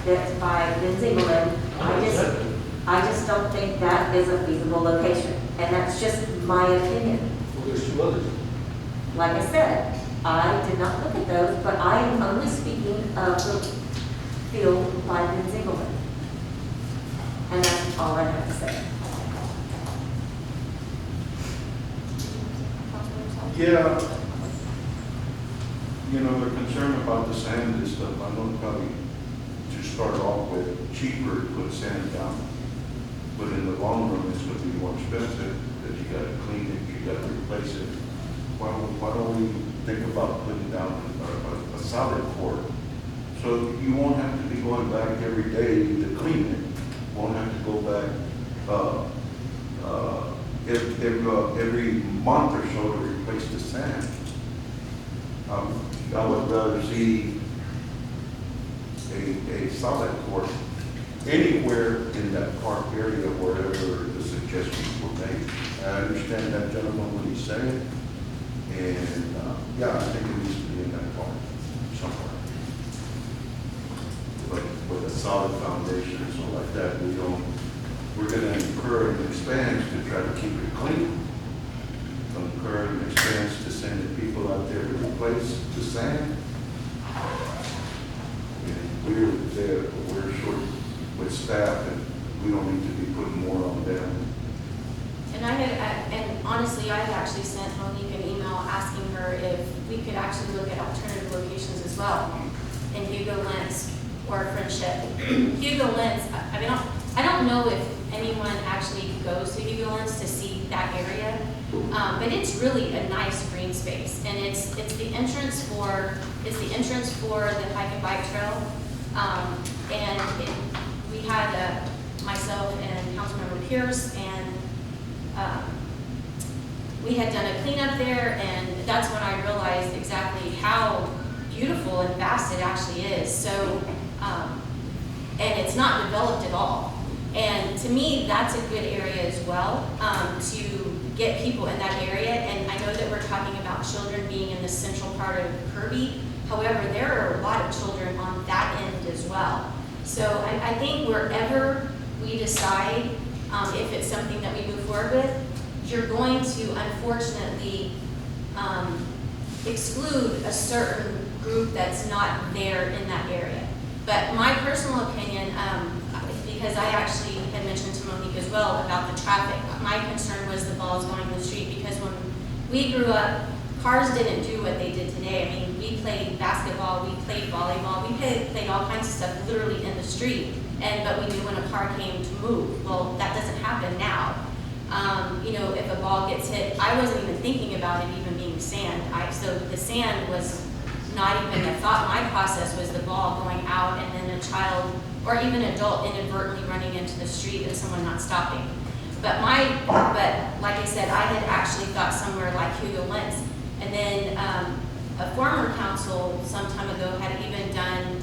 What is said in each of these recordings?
that's by Vinzingerland, I just don't think that is a feasible location. And that's just my opinion. Well, there's two others. Like I said, I did not look at those, but I am only speaking of the field by Vinzingerland. And that's all I have to say. Yeah, you know, they're concerned about the sand and stuff. I know probably to start off with cheaper to put sand down, but in the long run, it's going to be more expensive because you got to clean it, you got to replace it. Why don't we think about putting down a solid court? So you won't have to be going back every day to clean it. Won't have to go back every month or so to replace the sand. I would rather see a solid court anywhere in that park area, wherever the suggestions were made. I understand that gentleman what he's saying, and yeah, I think it needs to be in that park somewhere. But with a solid foundation and so like that, we're going to incur an expense to try to keep it clean. Incur an expense to send the people out there to replace the sand. And we're short with staff, and we don't need to be putting more on them. And and honestly, I had actually sent Monique an email asking her if we could actually look at alternative locations as well in Hugo Lentz or Friendship. Hugo Lentz, I don't know if anyone actually goes to Hugo Lentz to see that area, but it's really a nice green space, and it's the entrance for the hike and bike trail, we had myself and Councilmember Pierce, and we had done a cleanup there, and that's when I realized exactly how beautiful and vast it actually is. So, and it's not developed at all. And to me, that's a good area as well, to get people in that area. And I know that we're talking about children being in the central part of Kirby. However, there are a lot of children on that end as well. So I think wherever we decide, if it's something that we move forward with, you're going to unfortunately exclude a certain group that's not there in that area. But my personal opinion, because I actually had mentioned to Monique as well about the traffic, my concern was the balls going in the street, because when we grew up, cars didn't do what they did today. I mean, we played basketball, we played volleyball, we played all kinds of stuff literally in the street, but we knew when a car came to move. Well, that doesn't happen now. You know, if a ball gets hit, I wasn't even thinking about it even being sand. So the sand was not even a thought. My process was the ball going out and then a child or even adult inadvertently running into the street and someone not stopping. But like I said, I had actually thought somewhere like Hugo Lentz. And then a former council some time ago had even done,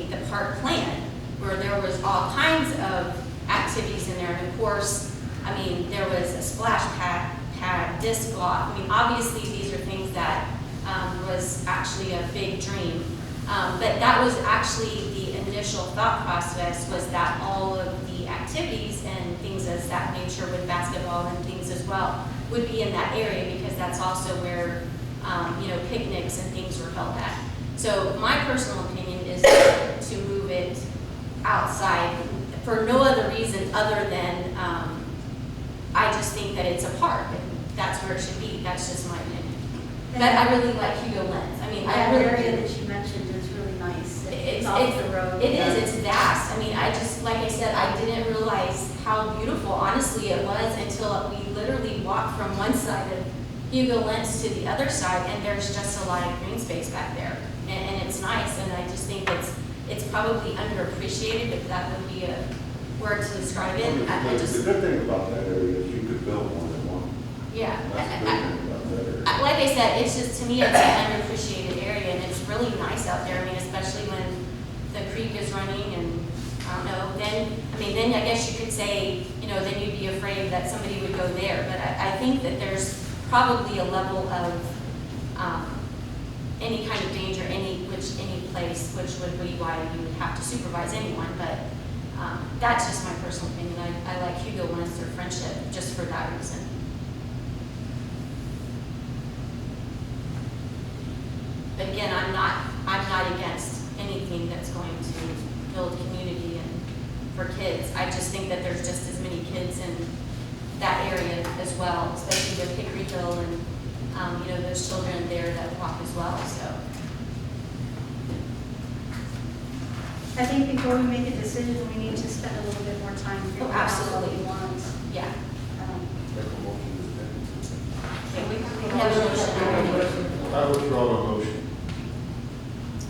the park plan where there was all kinds of activities in there. And of course, I mean, there was a splash pad, disc golf. I mean, obviously these are things that was actually a big dream. But that was actually the initial thought process, was that all of the activities and things as that nature with basketball and things as well would be in that area, because that's also where, picnics and things were held at. So my personal opinion is to move it outside for no other reason other than I just think that it's a park and that's where it should be. That's just my opinion. But I really like Hugo Lentz. I mean, that really area do. that you mentioned is really nice. It's off the road. It is. It's vast. I mean, I just, like I said, I didn't realize how beautiful, honestly, it was until we literally walked from one side of Hugo Lentz to the other side, and there's just a lot of green space back there, and it's nice. And I just think it's probably underappreciated, if that would be a word to describe it. The good thing about that area is you could build more than one. Yeah. That's the good thing about that area. Like I said, it's just, to me, it's an underappreciated area, and it's really nice out there. I mean, especially when the creek is running, and I don't know, then I guess you could say, then you'd be afraid that somebody would go there. But I think that there's probably a level of any kind of danger, any place, which would be why you would have to supervise anyone, but that's just my personal opinion. I like Hugo wants their friendship just for that reason. But again, I'm not against anything that's going to build community and for kids. I just think that there's just as many kids in that area as well, especially with Hickory Hill and, there's children there that walk as well, so. I think before we make a decision, we need to spend a little bit more time figuring out what we absolutely. want. Yeah. Make a motion to Okay, we have a motion already. I withdraw my motion.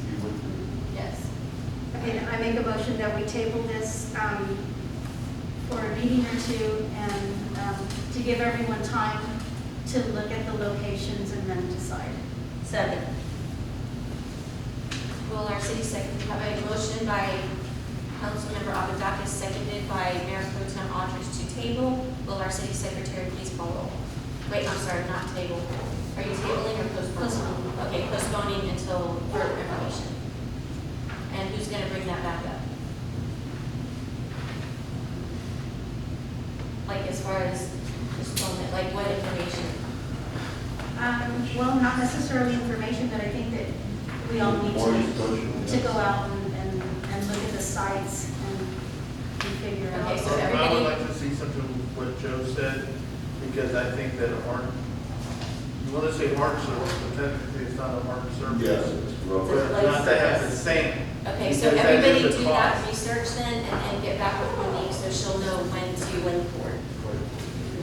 You went through. Yes. Okay, I make a motion that we table this for a meeting or two and to give everyone time to look at the locations and then decide. Second. Will our city secretary have a motion by Councilmember Abbadakis, seconded by Mayor Pro Tem Aldridge to table? Will our city secretary please call roll? Wait, I'm sorry, not table. Are you tabling or postponing? Okay, postponing until further information. And who's going to bring that back up? Like as far as postponement, like what information? Well, not necessarily information, but I think that we all need More to discussion. go out and look at the sites and figure out. Okay, so I would everybody- like to see something what Joe said, because I think that you want to say hard service, but technically it's not a hard service. Yes, it's rough. But not to have the same. Okay, so Because that everybody is a do that cost. research then and get back with Monique so she'll know when to report.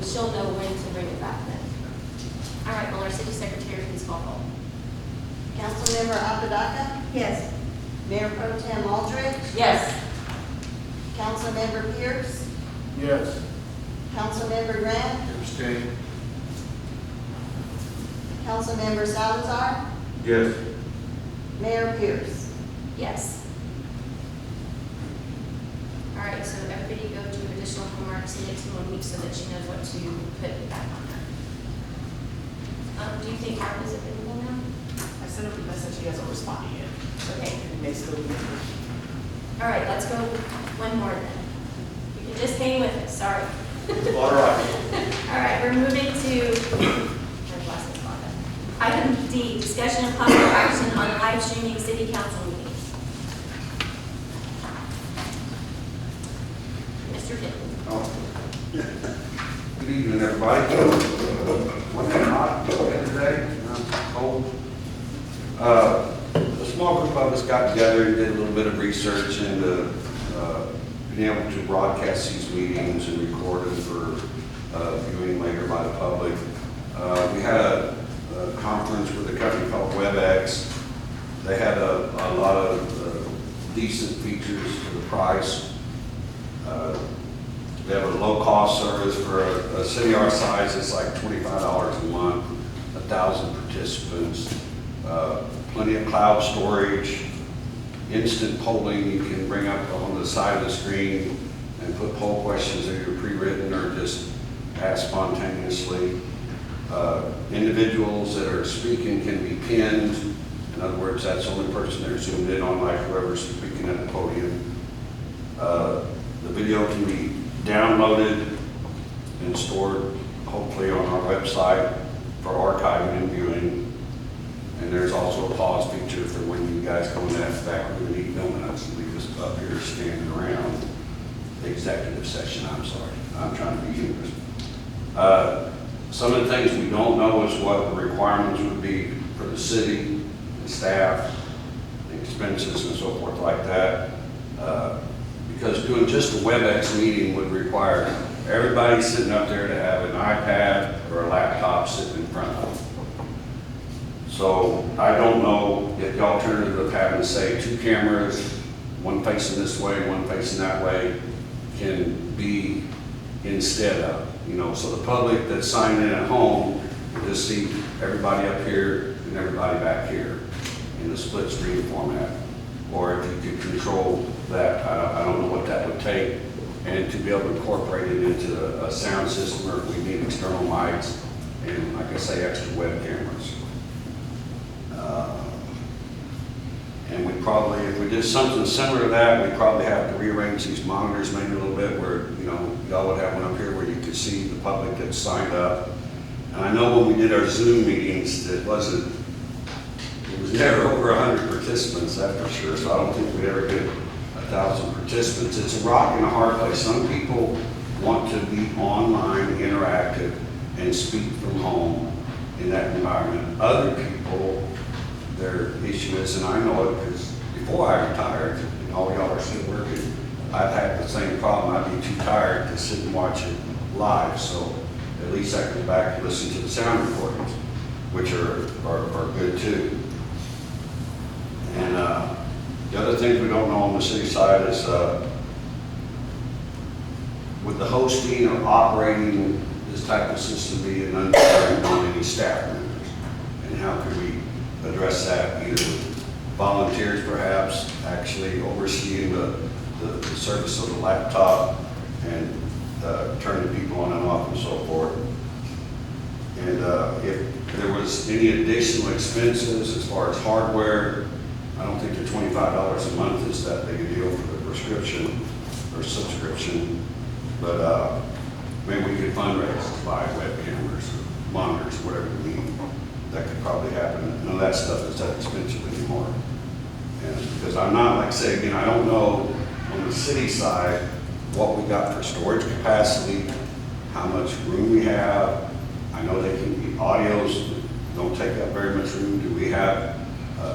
She'll know when to bring it back then. All right, will our city secretary please call roll? Councilmember Apodaca, Yes. Mayor Pro Tem Aldridge, Yes. Councilmember Pierce, Yes. Councilmember Grant, Abstain. Councilmember Salazar, Yes. Mayor Pierce. Yes. All right, so everybody go do additional homework, send it to Monique so that she knows what to put back on her. Do you think Mark is available now? I sent him a message, he hasn't responded yet. Okay. He may still be. All right, let's go one more then. You can just hang with us, sorry. All right. All right, we're moving to item D, discussion and possible action on live streaming city council meeting. Mr. Pitt. Good evening, everybody. Wasn't it hot today? Cold. A small group of us got together and did a little bit of research into being able to broadcast these meetings and record them for viewing later by the public. We had a conference with a company called WebEx. They had a lot of decent features for the price. They have a low-cost service for a city our size. It's like $25 a month, 1,000 participants, plenty of cloud storage, instant polling. You can bring up on the side of the screen and put poll questions that are pre-written or just ask spontaneously. Individuals that are speaking can be pinned. In other words, that's the only person they're zoomed in on, like whoever's speaking at the podium. The video can be downloaded and stored, hopefully, on our website for archiving and viewing. And there's also a pause feature for when you guys come in that back room and eat donuts and leave us up here standing around. The executive session, I'm sorry. I'm trying to be humorous. Some of the things we don't know is what the requirements would be for the city, the staff, the expenses and so forth like that. Because doing just a WebEx meeting would require everybody sitting up there to have an iPad or a laptop sitting in front of them. So I don't know if the alternative of having, say, two cameras, one facing this way, one facing that way, can be instead of. So the public that's signing in at home will just see everybody up here and everybody back here in the split screen format. Or if you could control that, I don't know what that would take, and to be able to incorporate it into a sound system, or if we need external mics, and like I say, extra web cameras. And we probably, if we did something similar to that, we'd probably have to rearrange these monitors maybe a little bit where, you know, y'all would have one up here where you could see the public that signed up. And I know when we did our Zoom meetings, it was never over 100 participants, that's for sure. So I don't think we'd ever get 1,000 participants. It's a rock and a hard place. Some people want to be online, interactive, and speak from home in that environment. Other people, their issue is, and I know it because before I retired, and all y'all are still working, I've had the same problem. I'd be too tired to sit and watch it live, so at least I can go back and listen to the sound recordings, which are good too. And the other things we don't know on the city side is with the hosting or operating this type of system being unclear on any staff members, and how could we address that either with volunteers perhaps actually overseeing the service of the laptop and turning people on and off and so forth. And if there was any additional expenses as far as hardware, I don't think the $25 a month is that big a deal for the prescription or subscription, but maybe we could fundraise to buy webcammers or monitors, whatever we need. That could probably happen. None of that stuff is that expensive anymore. And because I'm not, like I say again, I don't know on the city side what we got for storage capacity, how much room we have. I know they can be audios, don't take up very much room. Do we have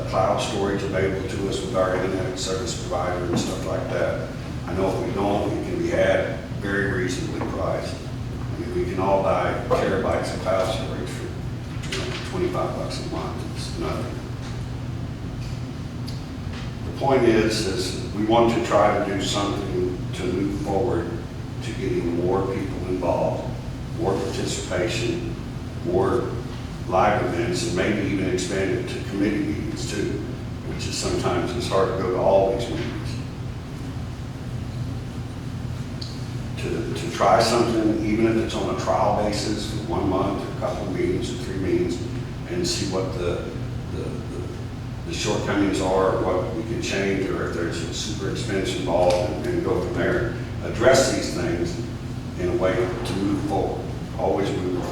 cloud storage available to us with our internet service provider and stuff like that? I know if we don't, it can be had very reasonably priced. I mean, we can all buy terabytes of cloud storage for $25 a month. It's nothing. The point is we want to try to do something to move forward to getting more people involved, more participation, more live events, and maybe even expand it to committee meetings too, which is sometimes it's hard to go to all these meetings. To try something, even if it's on a trial basis for 1 month, or a couple of meetings, or 3 meetings, and see what the shortcomings are, or what we can change, or if there's a super expense involved, and go from there. Address these things in a way to move forward. Always move